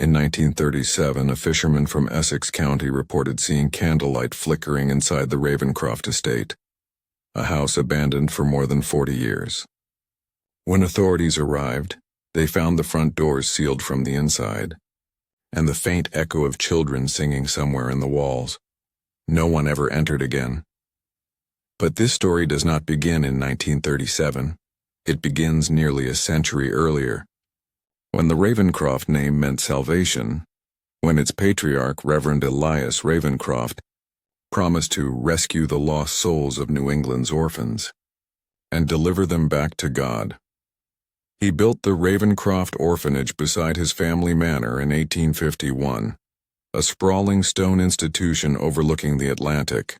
In 1937, a fisherman from Essex County reported seeing candlelight flickering inside the Ravencroft estate, a house abandoned for more than 40 years. When authorities arrived, they found the front doors sealed from the inside, and the faint echo of children singing somewhere in the walls. No one ever entered again. But this story does not begin in 1937. It begins nearly a century earlier, when the Ravencroft name meant salvation, when its patriarch, Reverend Elias Ravencroft, promised to rescue the lost souls of New England's orphans and deliver them back to God. He built the Ravencroft orphanage beside his family manor in 1851, a sprawling stone institution overlooking the Atlantic,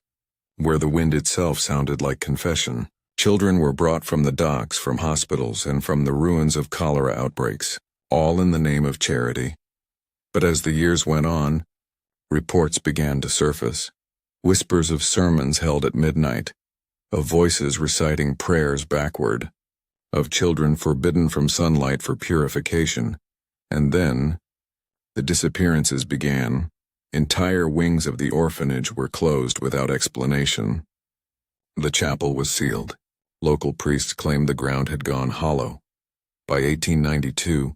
where the wind itself sounded like confession. Children were brought from the docks, from hospitals, and from the ruins of cholera outbreaks, all in the name of charity. But as the years went on, reports began to surface. Whispers of sermons held at midnight, of voices reciting prayers backward, of children forbidden from sunlight for purification, and then the disappearances began. Entire wings of the orphanage were closed without explanation. The chapel was sealed. Local priests claimed the ground had gone hollow. By 1892,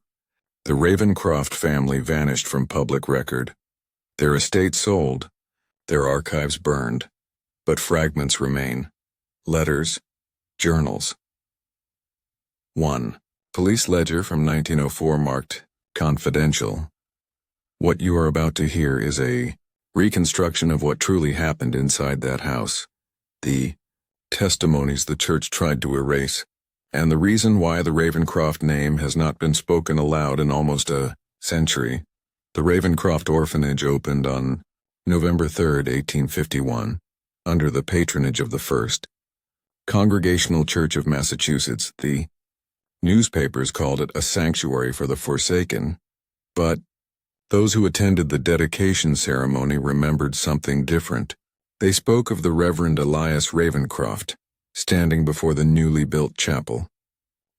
the Ravencroft family vanished from public record. Their estate sold, their archives burned, but fragments remain. Letters, journals. 1. Police ledger from 1904 marked confidential. What you are about to hear is a reconstruction of what truly happened inside that house, the testimonies the church tried to erase, and the reason why the Ravencroft name has not been spoken aloud in almost a century. The Ravencroft orphanage opened on November 3, 1851, under the patronage of the First Congregational Church of Massachusetts. The newspapers called it a sanctuary for the forsaken, but those who attended the dedication ceremony remembered something different. They spoke of the Reverend Elias Ravencroft, standing before the newly built chapel,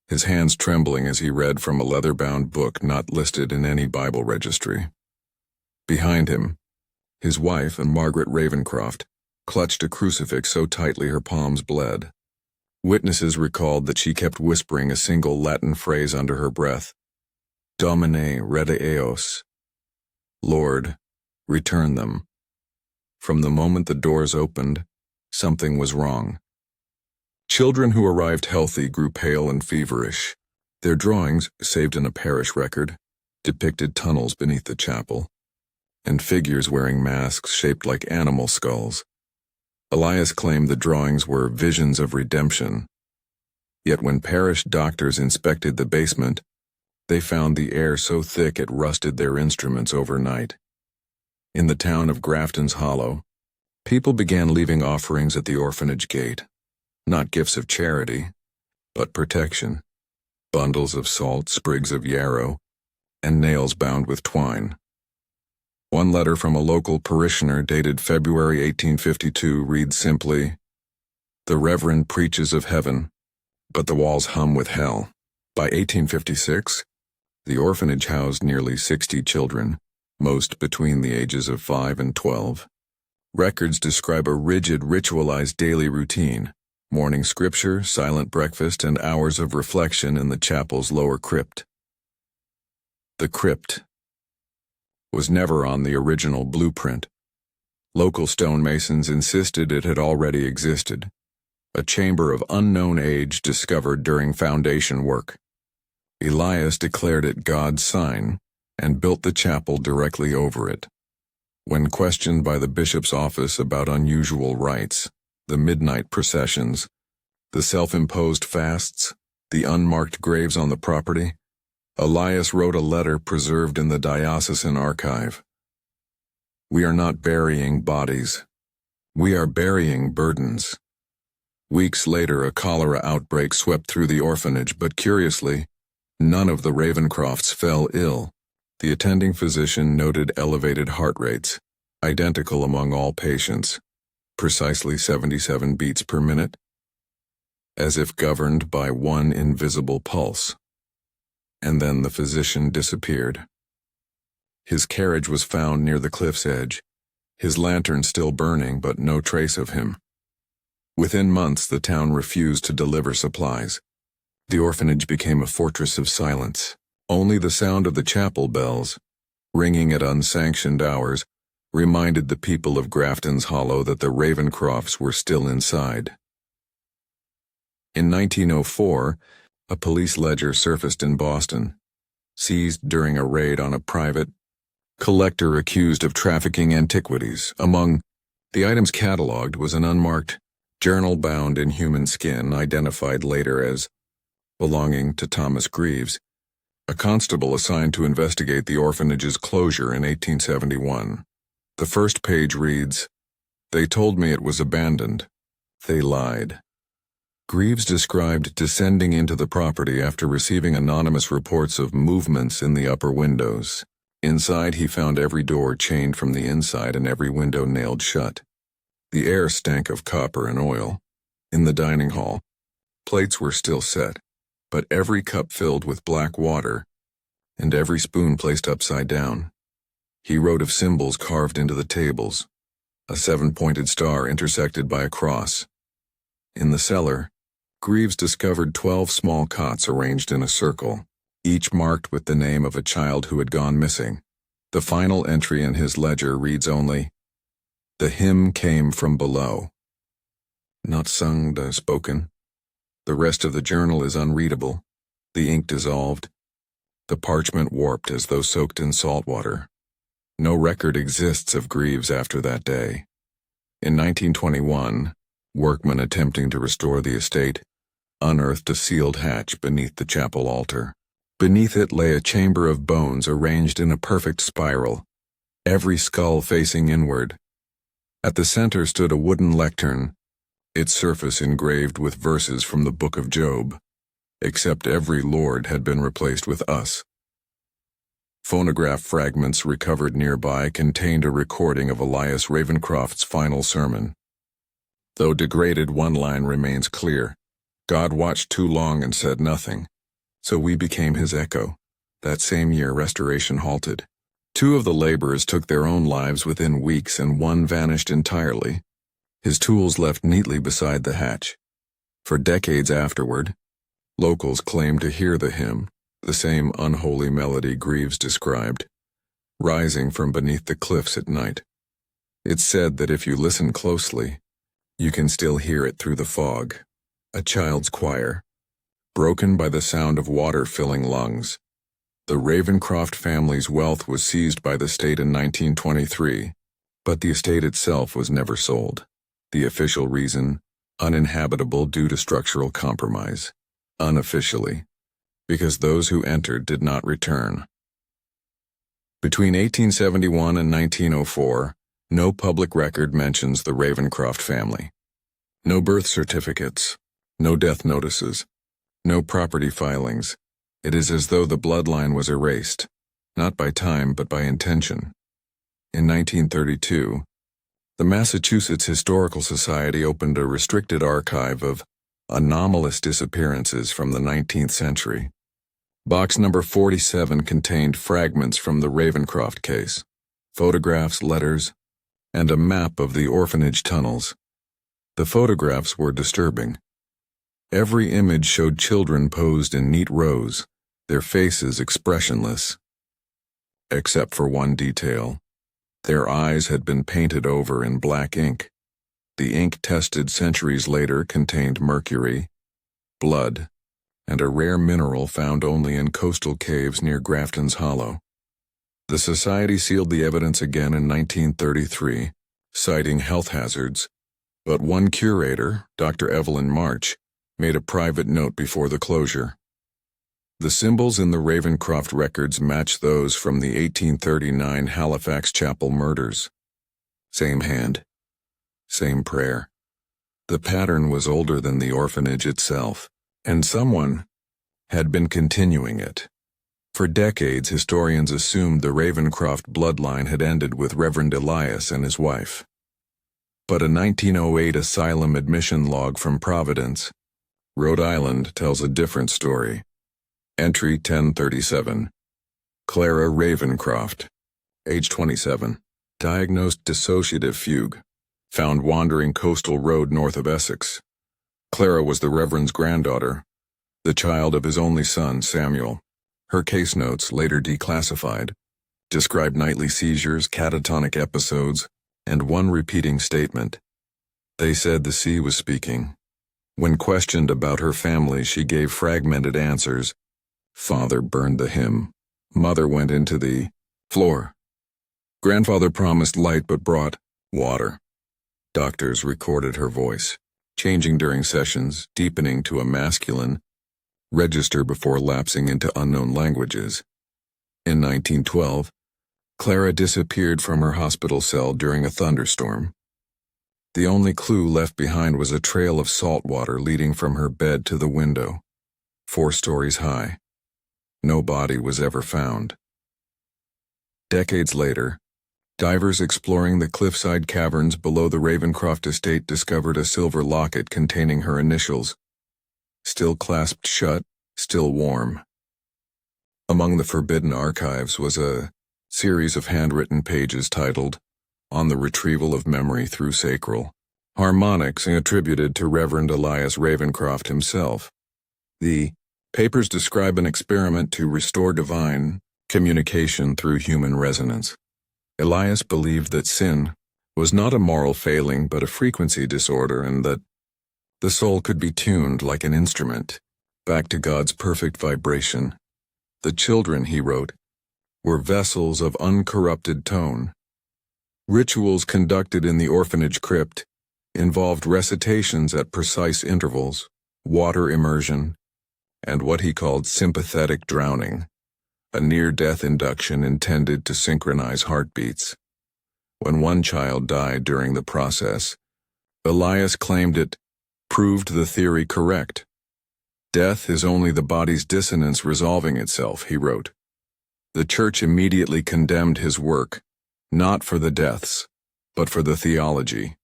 his hands trembling as he read from a leather-bound book not listed in any Bible registry. Behind him, his wife, and Margaret Ravencroft, clutched a crucifix so tightly her palms bled. Witnesses recalled that she kept whispering a single Latin phrase under her breath, Domine rede eos, Lord, return them. From the moment the doors opened, something was wrong. Children who arrived healthy grew pale and feverish. Their drawings, saved in a parish record, depicted tunnels beneath the chapel, and figures wearing masks shaped like animal skulls. Elias claimed the drawings were visions of redemption. Yet when parish doctors inspected the basement, they found the air so thick it rusted their instruments overnight. In the town of Grafton's Hollow, people began leaving offerings at the orphanage gate. Not gifts of charity, but protection. Bundles of salt, sprigs of yarrow, and nails bound with twine. One letter from a local parishioner dated February 1852 reads simply, "The Reverend preaches of heaven, but the walls hum with hell." By 1856, the orphanage housed nearly 60 children, most between the ages of 5 and 12. Records describe a rigid, ritualized daily routine: morning scripture, silent breakfast, and hours of reflection in the chapel's lower crypt. The crypt was never on the original blueprint. Local stonemasons insisted it had already existed, a chamber of unknown age discovered during foundation work. Elias declared it God's sign and built the chapel directly over it. When questioned by the bishop's office about unusual rites, the midnight processions, the self-imposed fasts, the unmarked graves on the property, Elias wrote a letter preserved in the diocesan archive. "We are not burying bodies. We are burying burdens." Weeks later, a cholera outbreak swept through the orphanage, but curiously, none of the Ravencrofts fell ill. The attending physician noted elevated heart rates, identical among all patients, precisely 77 beats per minute, as if governed by one invisible pulse. And then the physician disappeared. His carriage was found near the cliff's edge, his lantern still burning but no trace of him. Within months, the town refused to deliver supplies. The orphanage became a fortress of silence. Only the sound of the chapel bells, ringing at unsanctioned hours, reminded the people of Grafton's Hollow that the Ravencrofts were still inside. In 1904, a police ledger surfaced in Boston, seized during a raid on a private collector accused of trafficking antiquities. Among the items cataloged was an unmarked journal bound in human skin, identified later as belonging to Thomas Greaves, a constable assigned to investigate the orphanage's closure in 1871. The first page reads, "They told me it was abandoned. They lied." Greaves described descending into the property after receiving anonymous reports of movements in the upper windows. Inside, he found every door chained from the inside and every window nailed shut. The air stank of copper and oil. In the dining hall, plates were still set, but every cup filled with black water, and every spoon placed upside down. He wrote of symbols carved into the tables, a 7-pointed star intersected by a cross. In the cellar, Greaves discovered 12 small cots arranged in a circle, each marked with the name of a child who had gone missing. The final entry in his ledger reads only, "The hymn came from below." Not sung, nor spoken. The rest of the journal is unreadable, the ink dissolved, the parchment warped as though soaked in salt water. No record exists of Greaves after that day. In 1921, workmen attempting to restore the estate unearthed a sealed hatch beneath the chapel altar. Beneath it lay a chamber of bones arranged in a perfect spiral, every skull facing inward. At the center stood a wooden lectern, its surface engraved with verses from the Book of Job, except every Lord had been replaced with us. Phonograph fragments recovered nearby contained a recording of Elias Ravencroft's final sermon. Though degraded, one line remains clear. God watched too long and said nothing, so we became his echo. That same year, restoration halted. 2 of the laborers took their own lives within weeks and one vanished entirely, his tools left neatly beside the hatch. For decades afterward, locals claimed to hear the hymn, the same unholy melody Greaves described, rising from beneath the cliffs at night. It's said that if you listen closely, you can still hear it through the fog, a child's choir, broken by the sound of water filling lungs. The Ravencroft family's wealth was seized by the state in 1923, but the estate itself was never sold. The official reason, uninhabitable due to structural compromise. Unofficially, because those who entered did not return. Between 1871 and 1904, no public record mentions the Ravencroft family. No birth certificates, no death notices, no property filings. It is as though the bloodline was erased, not by time but by intention. In 1932, the Massachusetts Historical Society opened a restricted archive of anomalous disappearances from the 19th century. Box number 47 contained fragments from the Ravencroft case, photographs, letters, and a map of the orphanage tunnels. The photographs were disturbing. Every image showed children posed in neat rows, their faces expressionless. Except for one detail. Their eyes had been painted over in black ink. The ink tested centuries later contained mercury, blood, and a rare mineral found only in coastal caves near Grafton's Hollow. The society sealed the evidence again in 1933, citing health hazards, but one curator, Dr. Evelyn March, made a private note before the closure. The symbols in the Ravencroft records match those from the 1839 Halifax Chapel murders. Same hand, same prayer. The pattern was older than the orphanage itself, and someone had been continuing it. For decades, historians assumed the Ravencroft bloodline had ended with Reverend Elias and his wife. But a 1908 asylum admission log from Providence, Rhode Island, tells a different story. Entry 1037. Clara Ravencroft, age 27, diagnosed dissociative fugue, found wandering coastal road north of Essex. Clara was the Reverend's granddaughter, the child of his only son, Samuel. Her case notes, later declassified, described nightly seizures, catatonic episodes, and one repeating statement. They said the sea was speaking. When questioned about her family, she gave fragmented answers. Father burned the hymn. Mother went into the floor. Grandfather promised light but brought water. Doctors recorded her voice, changing during sessions, deepening to a masculine register before lapsing into unknown languages. In 1912, Clara disappeared from her hospital cell during a thunderstorm. The only clue left behind was a trail of salt water leading from her bed to the window, 4 stories high. No body was ever found. Decades later, divers exploring the cliffside caverns below the Ravencroft estate discovered a silver locket containing her initials, still clasped shut, still warm. Among the forbidden archives was a series of handwritten pages titled, On the Retrieval of Memory Through Sacral Harmonics, attributed to Reverend Elias Ravencroft himself. The papers describe an experiment to restore divine communication through human resonance. Elias believed that sin was not a moral failing but a frequency disorder, and that the soul could be tuned like an instrument back to God's perfect vibration. The children, he wrote, were vessels of uncorrupted tone. Rituals conducted in the orphanage crypt involved recitations at precise intervals, water immersion, and what he called sympathetic drowning, a near-death induction intended to synchronize heartbeats. When one child died during the process, Elias claimed it proved the theory correct. Death is only the body's dissonance resolving itself, he wrote. The church immediately condemned his work, not for the deaths, but for the theology.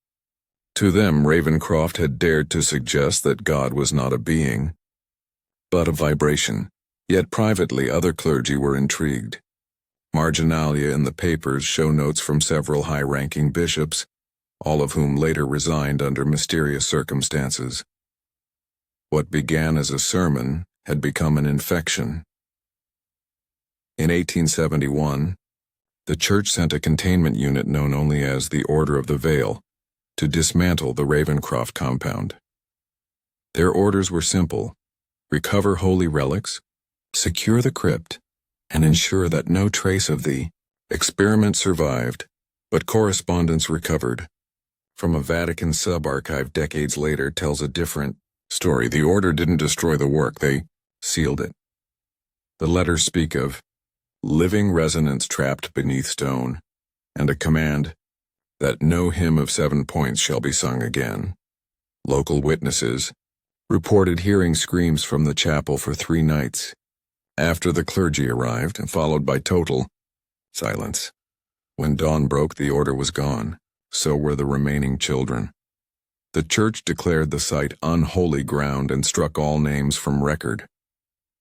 To them, Ravencroft had dared to suggest that God was not a being, but a vibration. Yet privately, other clergy were intrigued. Marginalia in the papers show notes from several high-ranking bishops, all of whom later resigned under mysterious circumstances. What began as a sermon had become an infection. In 1871, the church sent a containment unit known only as the Order of the Veil to dismantle the Ravencroft compound. Their orders were simple: recover holy relics, secure the crypt, and ensure that no trace of the experiment survived, but correspondence recovered. From a Vatican sub-archive decades later tells a different story. The order didn't destroy the work, they sealed it. The letters speak of living resonance trapped beneath stone, and a command that no hymn of 7 points shall be sung again. Local witnesses reported hearing screams from the chapel for 3 nights, after the clergy arrived, followed by total silence. When dawn broke, the order was gone. So were the remaining children. The church declared the site unholy ground and struck all names from record.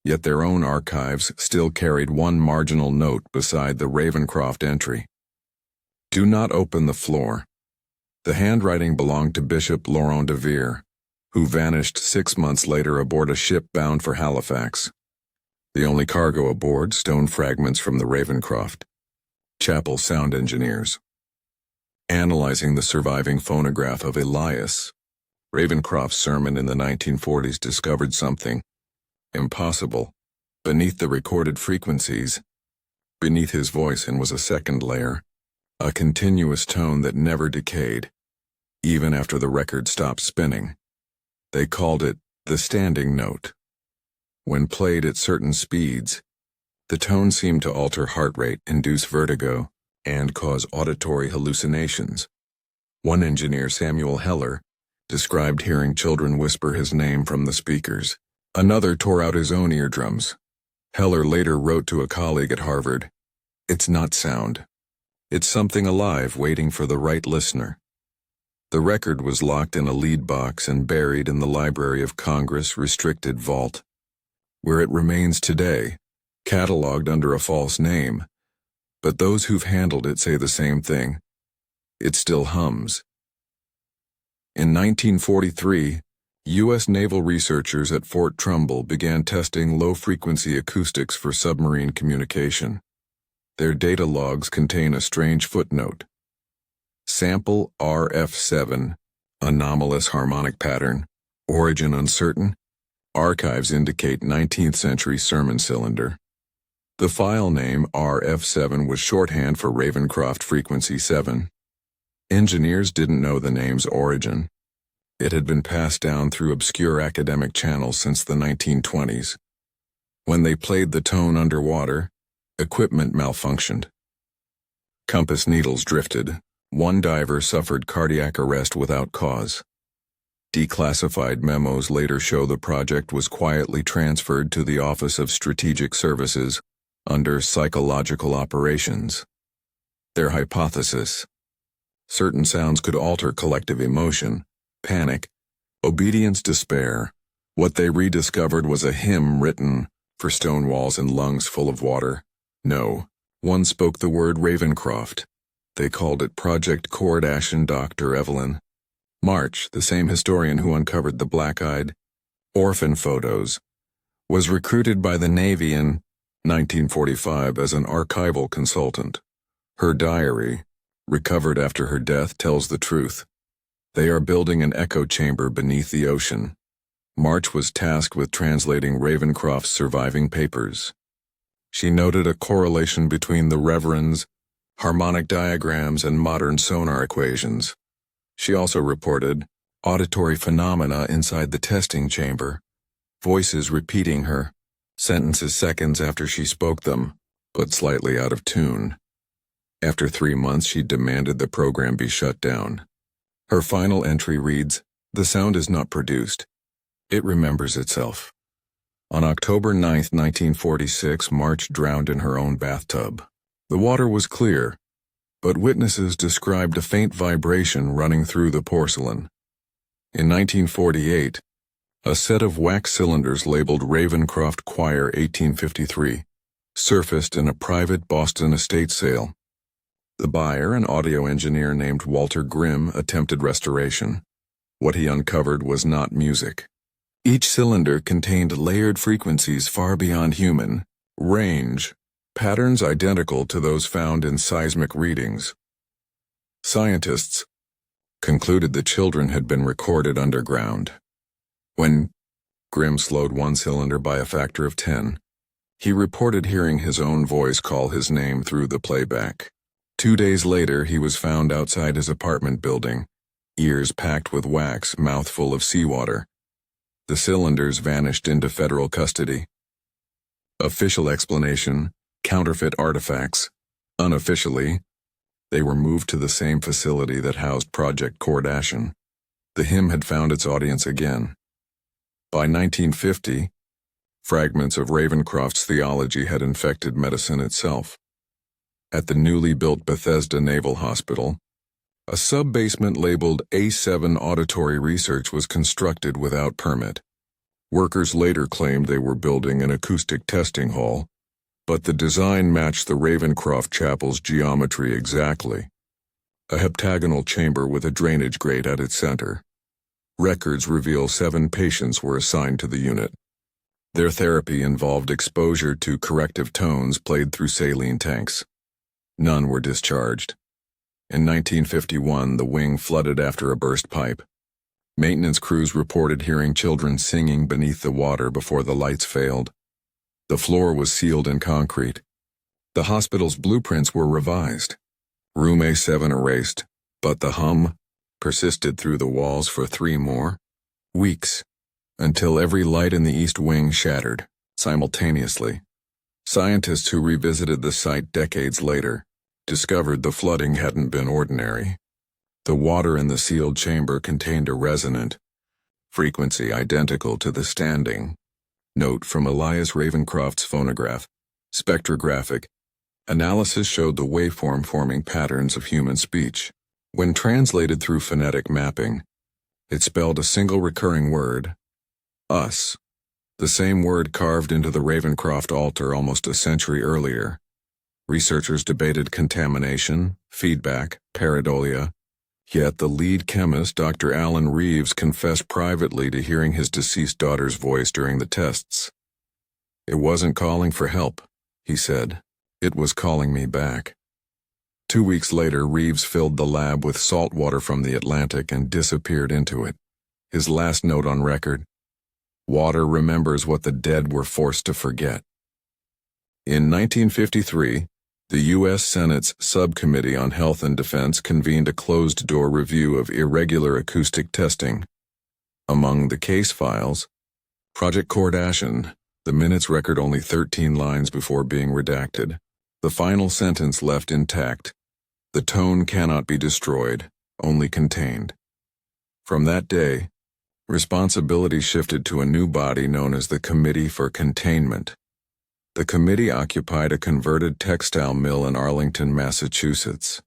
Yet their own archives still carried one marginal note beside the Ravencroft entry. Do not open the floor. The handwriting belonged to Bishop Laurent de Vere, who vanished 6 months later aboard a ship bound for Halifax. The only cargo aboard, stone fragments from the Ravencroft chapel sound engineers. Analyzing the surviving phonograph of Elias, Ravencroft's sermon in the 1940s discovered something impossible. Beneath the recorded frequencies, beneath his voice, and was a second layer, a continuous tone that never decayed, even after the record stopped spinning. They called it the standing note. When played at certain speeds, the tone seemed to alter heart rate, induce vertigo, and cause auditory hallucinations. One engineer, Samuel Heller, described hearing children whisper his name from the speakers. Another tore out his own eardrums. Heller later wrote to a colleague at Harvard, "It's not sound. It's something alive waiting for the right listener." The record was locked in a lead box and buried in the Library of Congress restricted vault, where it remains today, catalogued under a false name, but those who've handled it say the same thing. It still hums. In 1943, U.S. naval researchers at Fort Trumbull began testing low-frequency acoustics for submarine communication. Their data logs contain a strange footnote. Sample RF7, anomalous harmonic pattern, origin uncertain, archives indicate 19th century sermon cylinder. The file name RF7 was shorthand for Ravencroft Frequency 7. Engineers didn't know the name's origin. It had been passed down through obscure academic channels since the 1920s. When they played the tone underwater, equipment malfunctioned. Compass needles drifted. One diver suffered cardiac arrest without cause. Declassified memos later show the project was quietly transferred to the Office of Strategic Services under Psychological Operations. Their hypothesis: certain sounds could alter collective emotion, panic, obedience, despair. What they rediscovered was a hymn written for stone walls and lungs full of water. No, one spoke the word Ravencroft. They called it Project Kordashian. Dr. Evelyn March, the same historian who uncovered the black-eyed orphan photos, was recruited by the Navy in 1945 as an archival consultant. Her diary, recovered after her death, tells the truth. They are building an echo chamber beneath the ocean. March was tasked with translating Ravencroft's surviving papers. She noted a correlation between the Reverend's harmonic diagrams and modern sonar equations. She also reported auditory phenomena inside the testing chamber, voices repeating her sentences seconds after she spoke them, but slightly out of tune. After 3 months, she demanded the program be shut down. Her final entry reads, "The sound is not produced. It remembers itself." On October 9, 1946, March drowned in her own bathtub. The water was clear, but witnesses described a faint vibration running through the porcelain. In 1948, a set of wax cylinders labeled Ravencroft Choir 1853 surfaced in a private Boston estate sale. The buyer, an audio engineer named Walter Grimm, attempted restoration. What he uncovered was not music. Each cylinder contained layered frequencies far beyond human range, patterns identical to those found in seismic readings. Scientists concluded the children had been recorded underground. When Grimm slowed one cylinder by a factor of 10, he reported hearing his own voice call his name through the playback. 2 days later, he was found outside his apartment building, ears packed with wax, mouth full of seawater. The cylinders vanished into federal custody. Official explanation: counterfeit artifacts. Unofficially, they were moved to the same facility that housed Project Kordashian. The hymn had found its audience again. By 1950, fragments of Ravencroft's theology had infected medicine itself. At the newly built Bethesda Naval Hospital, a sub-basement labeled A7 Auditory Research was constructed without permit. Workers later claimed they were building an acoustic testing hall, but the design matched the Ravencroft Chapel's geometry exactly. A heptagonal chamber with a drainage grate at its center. Records reveal 7 patients were assigned to the unit. Their therapy involved exposure to corrective tones played through saline tanks. None were discharged. In 1951, the wing flooded after a burst pipe. Maintenance crews reported hearing children singing beneath the water before the lights failed. The floor was sealed in concrete. The hospital's blueprints were revised. Room A7 erased, but the hum persisted through the walls for 3 more weeks, until every light in the East Wing shattered, simultaneously. Scientists who revisited the site decades later discovered the flooding hadn't been ordinary. The water in the sealed chamber contained a resonant frequency identical to the standing note from Elias Ravencroft's phonograph. Spectrographic analysis showed the waveform forming patterns of human speech. When translated through phonetic mapping, it spelled a single recurring word: us, the same word carved into the Ravencroft altar almost a century earlier. Researchers debated contamination, feedback, pareidolia, yet the lead chemist, Dr. Alan Reeves, confessed privately to hearing his deceased daughter's voice during the tests. "It wasn't calling for help," he said. "It was calling me back." 2 weeks later, Reeves filled the lab with salt water from the Atlantic and disappeared into it. His last note on record: "Water remembers what the dead were forced to forget." In 1953, the U.S. Senate's Subcommittee on Health and Defense convened a closed-door review of irregular acoustic testing. Among the case files, Project Kardashian, the minutes record only 13 lines before being redacted. The final sentence left intact: "The tone cannot be destroyed, only contained." From that day, responsibility shifted to a new body known as the Committee for Containment. The committee occupied a converted textile mill in Arlington, Massachusetts.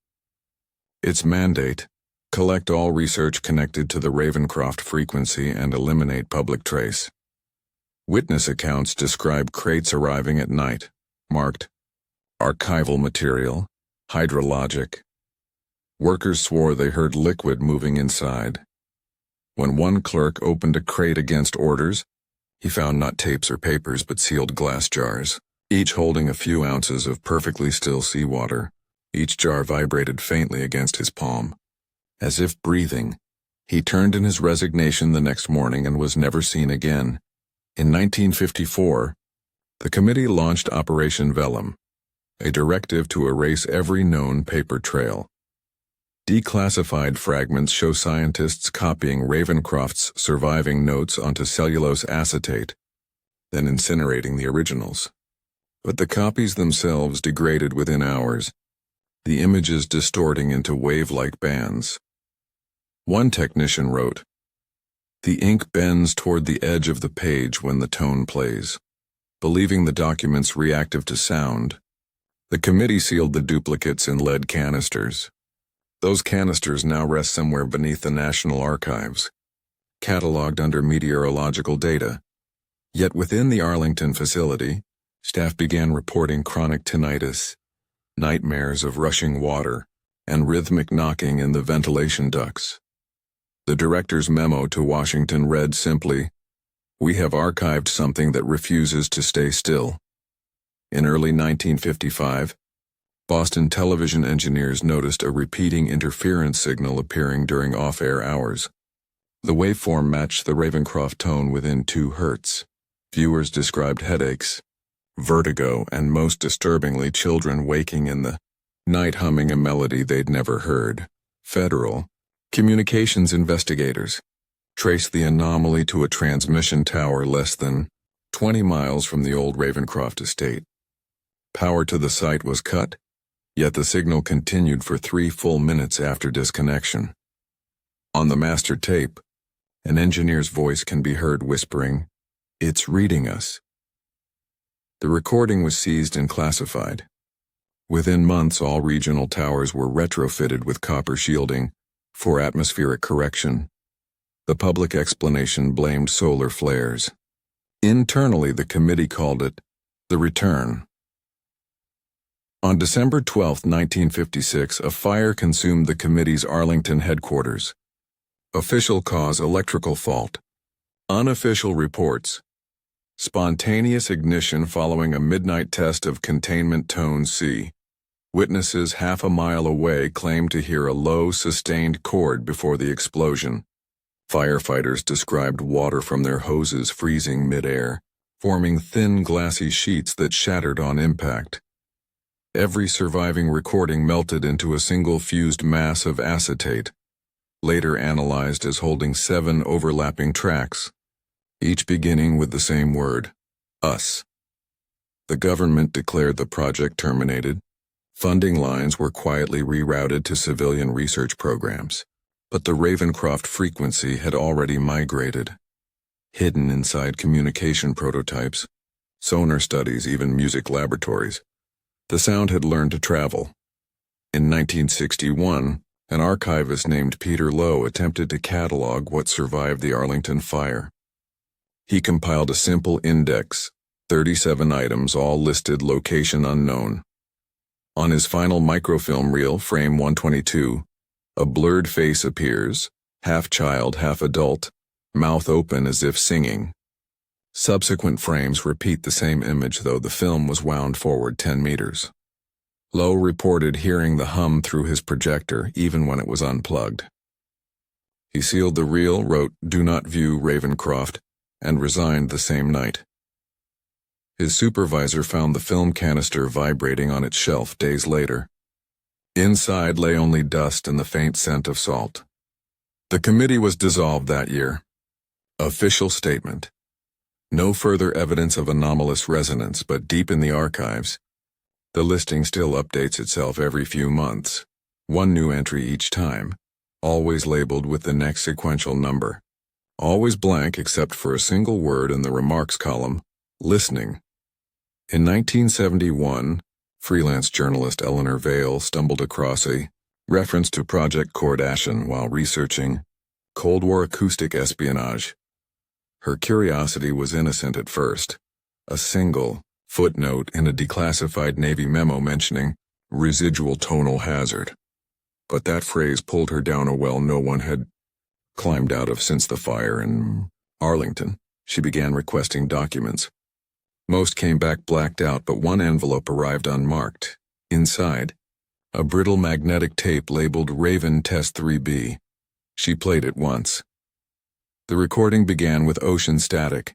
Its mandate: collect all research connected to the Ravencroft frequency and eliminate public trace. Witness accounts describe crates arriving at night, marked archival material, hydrologic. Workers swore they heard liquid moving inside. When one clerk opened a crate against orders, he found not tapes or papers but sealed glass jars, each holding a few ounces of perfectly still seawater. Each jar vibrated faintly against his palm. As if breathing, he turned in his resignation the next morning and was never seen again. In 1954, the committee launched Operation Vellum, a directive to erase every known paper trail. Declassified fragments show scientists copying Ravencroft's surviving notes onto cellulose acetate, then incinerating the originals. But the copies themselves degraded within hours, the images distorting into wave-like bands. One technician wrote, "The ink bends toward the edge of the page when the tone plays." Believing the documents reactive to sound, the committee sealed the duplicates in lead canisters. Those canisters now rest somewhere beneath the National Archives, cataloged under meteorological data. Yet within the Arlington facility, staff began reporting chronic tinnitus, nightmares of rushing water, and rhythmic knocking in the ventilation ducts. The director's memo to Washington read simply, "We have archived something that refuses to stay still." In early 1955, Boston television engineers noticed a repeating interference signal appearing during off-air hours. The waveform matched the Ravencroft tone within 2 Hz. Viewers described headaches, vertigo, and most disturbingly, children waking in the night humming a melody they'd never heard. Federal communications investigators traced the anomaly to a transmission tower less than 20 miles from the old Ravencroft estate. Power to the site was cut, yet the signal continued for 3 full minutes after disconnection. On the master tape, an engineer's voice can be heard whispering, "It's reading us." The recording was seized and classified. Within months, all regional towers were retrofitted with copper shielding for atmospheric correction. The public explanation blamed solar flares. Internally, the committee called it the return. On December 12, 1956, a fire consumed the committee's Arlington headquarters. Official cause: electrical fault. Unofficial reports: spontaneous ignition following a midnight test of containment tone C. Witnesses half a mile away claimed to hear a low, sustained chord before the explosion. Firefighters described water from their hoses freezing mid-air, forming thin, glassy sheets that shattered on impact. Every surviving recording melted into a single fused mass of acetate, later analyzed as holding 7 overlapping tracks, each beginning with the same word, us. The government declared the project terminated. Funding lines were quietly rerouted to civilian research programs, but the Ravencroft frequency had already migrated. Hidden inside communication prototypes, sonar studies, even music laboratories, the sound had learned to travel. In 1961, an archivist named Peter Lowe attempted to catalog what survived the Arlington fire. He compiled a simple index, 37 items, all listed location unknown. On his final microfilm reel, frame 122, a blurred face appears, half child, half adult, mouth open as if singing. Subsequent frames repeat the same image, though the film was wound forward 10 meters. Lowe reported hearing the hum through his projector even when it was unplugged. He sealed the reel, wrote "Do not view Ravencroft," and resigned the same night. His supervisor found the film canister vibrating on its shelf days later. Inside lay only dust and the faint scent of salt. The committee was dissolved that year. Official statement. No further evidence of anomalous resonance, but deep in the archives, the listing still updates itself every few months, one new entry each time, always labeled with the next sequential number. Always blank except for a single word in the remarks column, listening. In 1971, freelance journalist Eleanor Vale stumbled across a reference to Project Kardashian while researching Cold War acoustic espionage. Her curiosity was innocent at first, a single footnote in a declassified Navy memo mentioning residual tonal hazard. But that phrase pulled her down a well no one had climbed out of since the fire in Arlington. She began requesting documents. Most came back blacked out, but one envelope arrived unmarked. Inside, a brittle magnetic tape labeled Raven Test 3B. She played it once. The recording began with ocean static,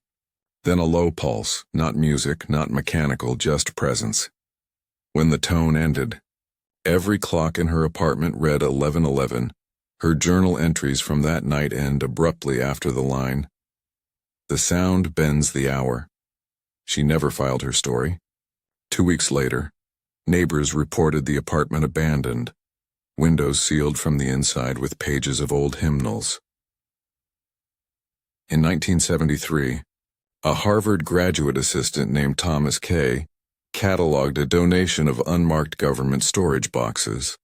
then a low pulse, not music, not mechanical, just presence. When the tone ended, every clock in her apartment read 11:11. Her journal entries from that night end abruptly after the line, "The sound bends the hour." She never filed her story. 2 weeks later, neighbors reported the apartment abandoned, windows sealed from the inside with pages of old hymnals. In 1973, a Harvard graduate assistant named Thomas Kay cataloged a donation of unmarked government storage boxes.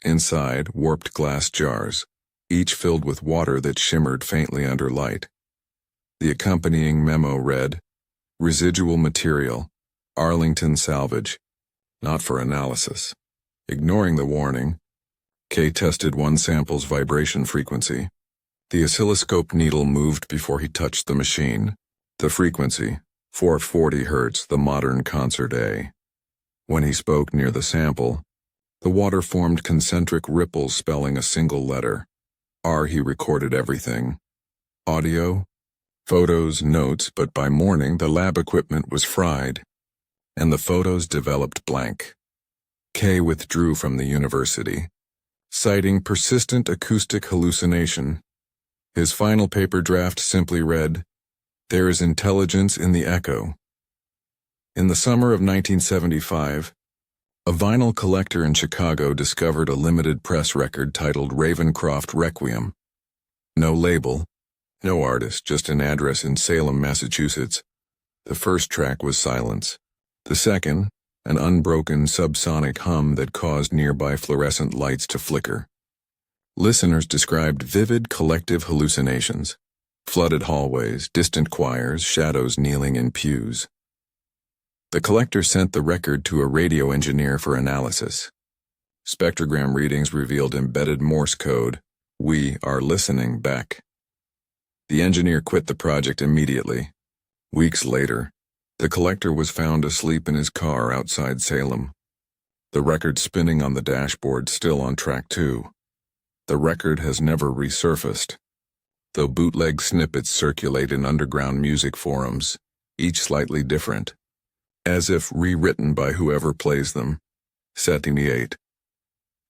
Inside, warped glass jars, each filled with water that shimmered faintly under light. The accompanying memo read, "Residual material, Arlington salvage, not for analysis." Ignoring the warning, Kay tested one sample's vibration frequency. The oscilloscope needle moved before he touched the machine. The frequency, 440 Hz, the modern concert A. When he spoke near the sample, the water formed concentric ripples spelling a single letter. R. He recorded everything. Audio, photos, notes, but by morning the lab equipment was fried, and the photos developed blank. Kay withdrew from the university, citing persistent acoustic hallucination. His final paper draft simply read, "There is intelligence in the echo." In the summer of 1975, a vinyl collector in Chicago discovered a limited press record titled Ravencroft Requiem. No label, no artist, just an address in Salem, Massachusetts. The first track was silence. The second, an unbroken subsonic hum that caused nearby fluorescent lights to flicker. Listeners described vivid collective hallucinations, flooded hallways, distant choirs, shadows kneeling in pews. The collector sent the record to a radio engineer for analysis. Spectrogram readings revealed embedded Morse code, "We are listening back." The engineer quit the project immediately. Weeks later, the collector was found asleep in his car outside Salem. The record spinning on the dashboard, still on track 2. The record has never resurfaced, though bootleg snippets circulate in underground music forums, each slightly different, as if rewritten by whoever plays them. Setting 8.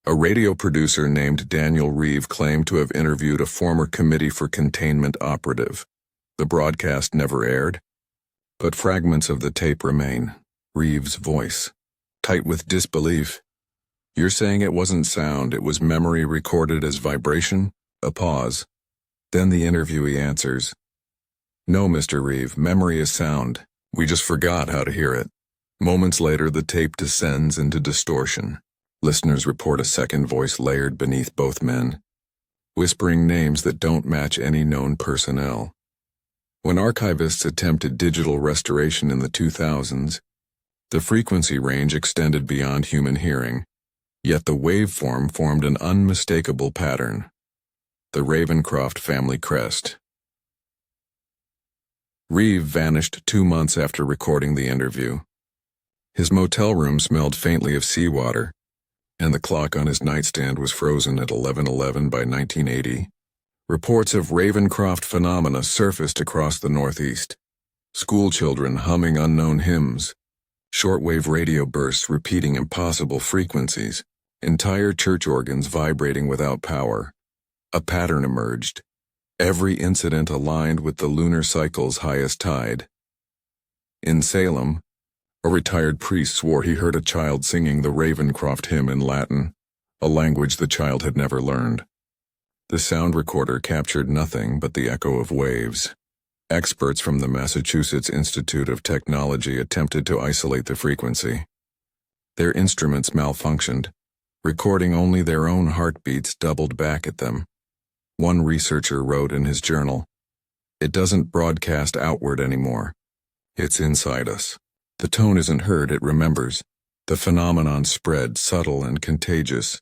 A radio producer named Daniel Reeve claimed to have interviewed a former Committee for Containment operative. The broadcast never aired, but fragments of the tape remain. Reeve's voice, tight with disbelief. "You're saying it wasn't sound, it was memory recorded as vibration?" A pause. Then the interviewee answers, "No, Mr. Reeve, memory is sound. We just forgot how to hear it." Moments later, the tape descends into distortion. Listeners report a second voice layered beneath both men, whispering names that don't match any known personnel. When archivists attempted digital restoration in the 2000s, The frequency range extended beyond human hearing, yet the waveform formed an unmistakable pattern. The Ravencroft family crest. Reeve vanished 2 months after recording the interview. His motel room smelled faintly of seawater, and the clock on his nightstand was frozen at 11:11 by 1980. Reports of Ravencroft phenomena surfaced across the Northeast. School children humming unknown hymns, shortwave radio bursts repeating impossible frequencies, entire church organs vibrating without power. A pattern emerged. Every incident aligned with the lunar cycle's highest tide. In Salem, a retired priest swore he heard a child singing the Ravencroft hymn in Latin, a language the child had never learned. The sound recorder captured nothing but the echo of waves. Experts from the Massachusetts Institute of Technology attempted to isolate the frequency. Their instruments malfunctioned, recording only their own heartbeats doubled back at them. One researcher wrote in his journal, "It doesn't broadcast outward anymore. It's inside us. The tone isn't heard, it remembers." The phenomenon spread, subtle and contagious,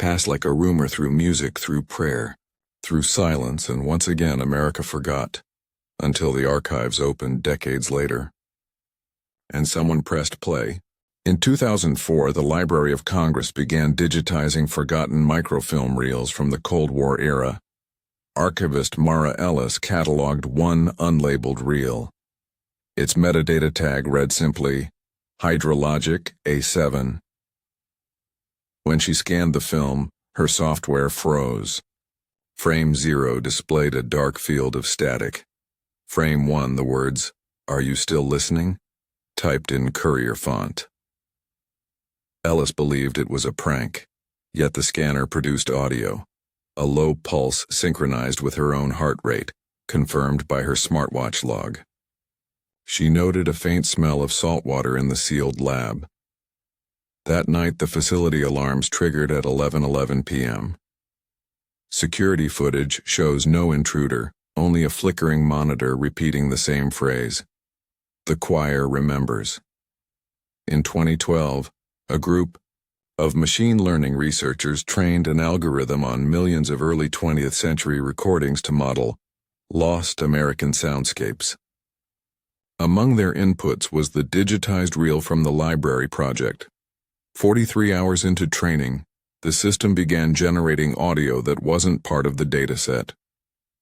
passed like a rumor through music, through prayer, through silence, and once again America forgot, until the archives opened decades later. And someone pressed play. In 2004, the Library of Congress began digitizing forgotten microfilm reels from the Cold War era. Archivist Mara Ellis cataloged one unlabeled reel. Its metadata tag read simply, Hydrologic A7. When she scanned the film, her software froze. Frame 0 displayed a dark field of static. Frame 1, the words, "Are you still listening?" typed in courier font. Ellis believed it was a prank, yet the scanner produced audio. A low pulse synchronized with her own heart rate, confirmed by her smartwatch log. She noted a faint smell of salt water in the sealed lab. That night, the facility alarms triggered at 11:11 p.m. Security footage shows no intruder, only a flickering monitor repeating the same phrase. The choir remembers. In 2012, a group of machine learning researchers trained an algorithm on millions of early 20th century recordings to model lost American soundscapes. Among their inputs was the digitized reel from the library project. 43 hours into training, the system began generating audio that wasn't part of the dataset.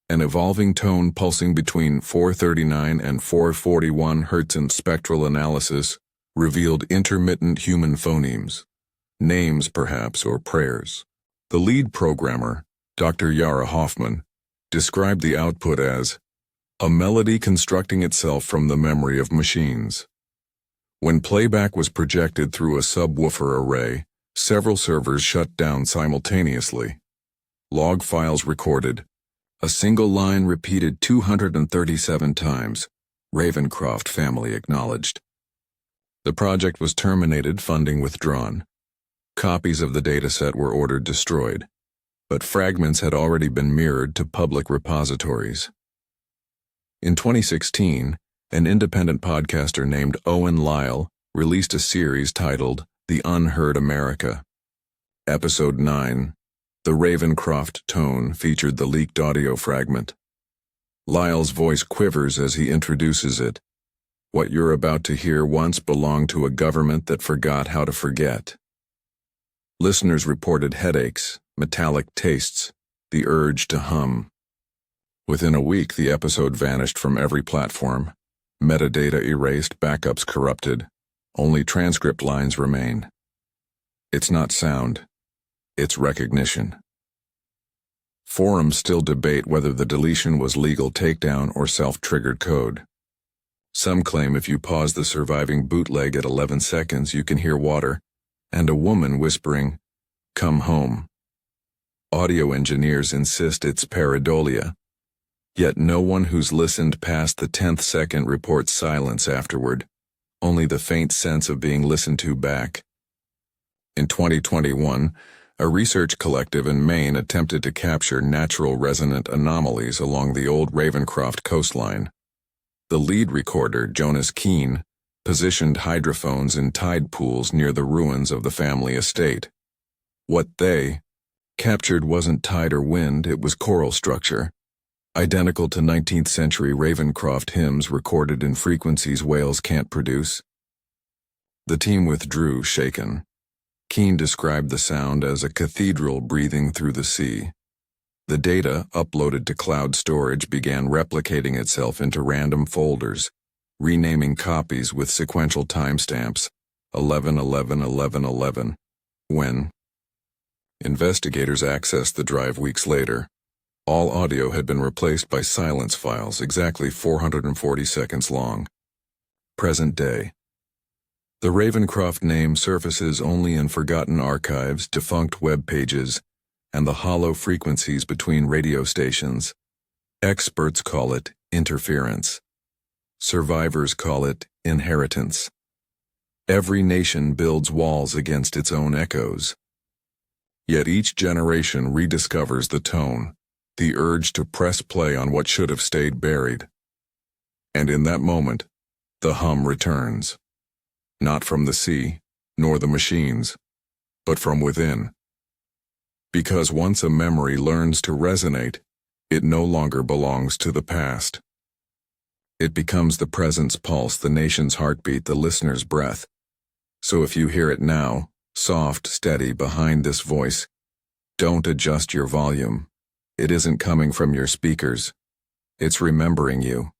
An evolving tone pulsing between 439 and 441 Hz in spectral analysis revealed intermittent human phonemes. Names, perhaps, or prayers. The lead programmer, Dr. Yara Hoffman, described the output as a melody constructing itself from the memory of machines. When playback was projected through a subwoofer array, several servers shut down simultaneously. Log files recorded. A single line repeated 237 times. Ravencroft family acknowledged. The project was terminated, funding withdrawn. Copies of the dataset were ordered destroyed, but fragments had already been mirrored to public repositories. In 2016, an independent podcaster named Owen Lyle released a series titled The Unheard America. Episode 9, The Ravencroft Tone, featured the leaked audio fragment. Lyle's voice quivers as he introduces it. What you're about to hear once belonged to a government that forgot how to forget. Listeners reported headaches, metallic tastes, the urge to hum. Within a week, the episode vanished from every platform. Metadata erased, backups corrupted. Only transcript lines remain. It's not sound. It's recognition. Forums still debate whether the deletion was legal takedown or self-triggered code. Some claim if you pause the surviving bootleg at 11 seconds, you can hear water, and a woman whispering, "Come home." Audio engineers insist it's pareidolia, yet no one who's listened past the 10th second reports silence afterward, only the faint sense of being listened to back. In 2021, a research collective in Maine attempted to capture natural resonant anomalies along the old Ravencroft coastline. The lead recorder, Jonas Keene, positioned hydrophones in tide pools near the ruins of the family estate. What they captured wasn't tide or wind, it was choral structure, identical to 19th century Ravencroft hymns recorded in frequencies whales can't produce. The team withdrew, shaken. Keene described the sound as a cathedral breathing through the sea. The data, uploaded to cloud storage, began replicating itself into random folders, renaming copies with sequential timestamps, 11/11/11/11. When investigators accessed the drive weeks later, all audio had been replaced by silence files exactly 440 seconds long. Present day. The Ravencroft name surfaces only in forgotten archives, defunct web pages, and the hollow frequencies between radio stations. Experts call it interference. Survivors call it inheritance. Every nation builds walls against its own echoes. Yet each generation rediscovers the tone, the urge to press play on what should have stayed buried. And in that moment, the hum returns. Not from the sea, nor the machines, but from within. Because once a memory learns to resonate, it no longer belongs to the past. It becomes the present's pulse, the nation's heartbeat, the listener's breath. So if you hear it now, soft, steady, behind this voice, don't adjust your volume. It isn't coming from your speakers. It's remembering you.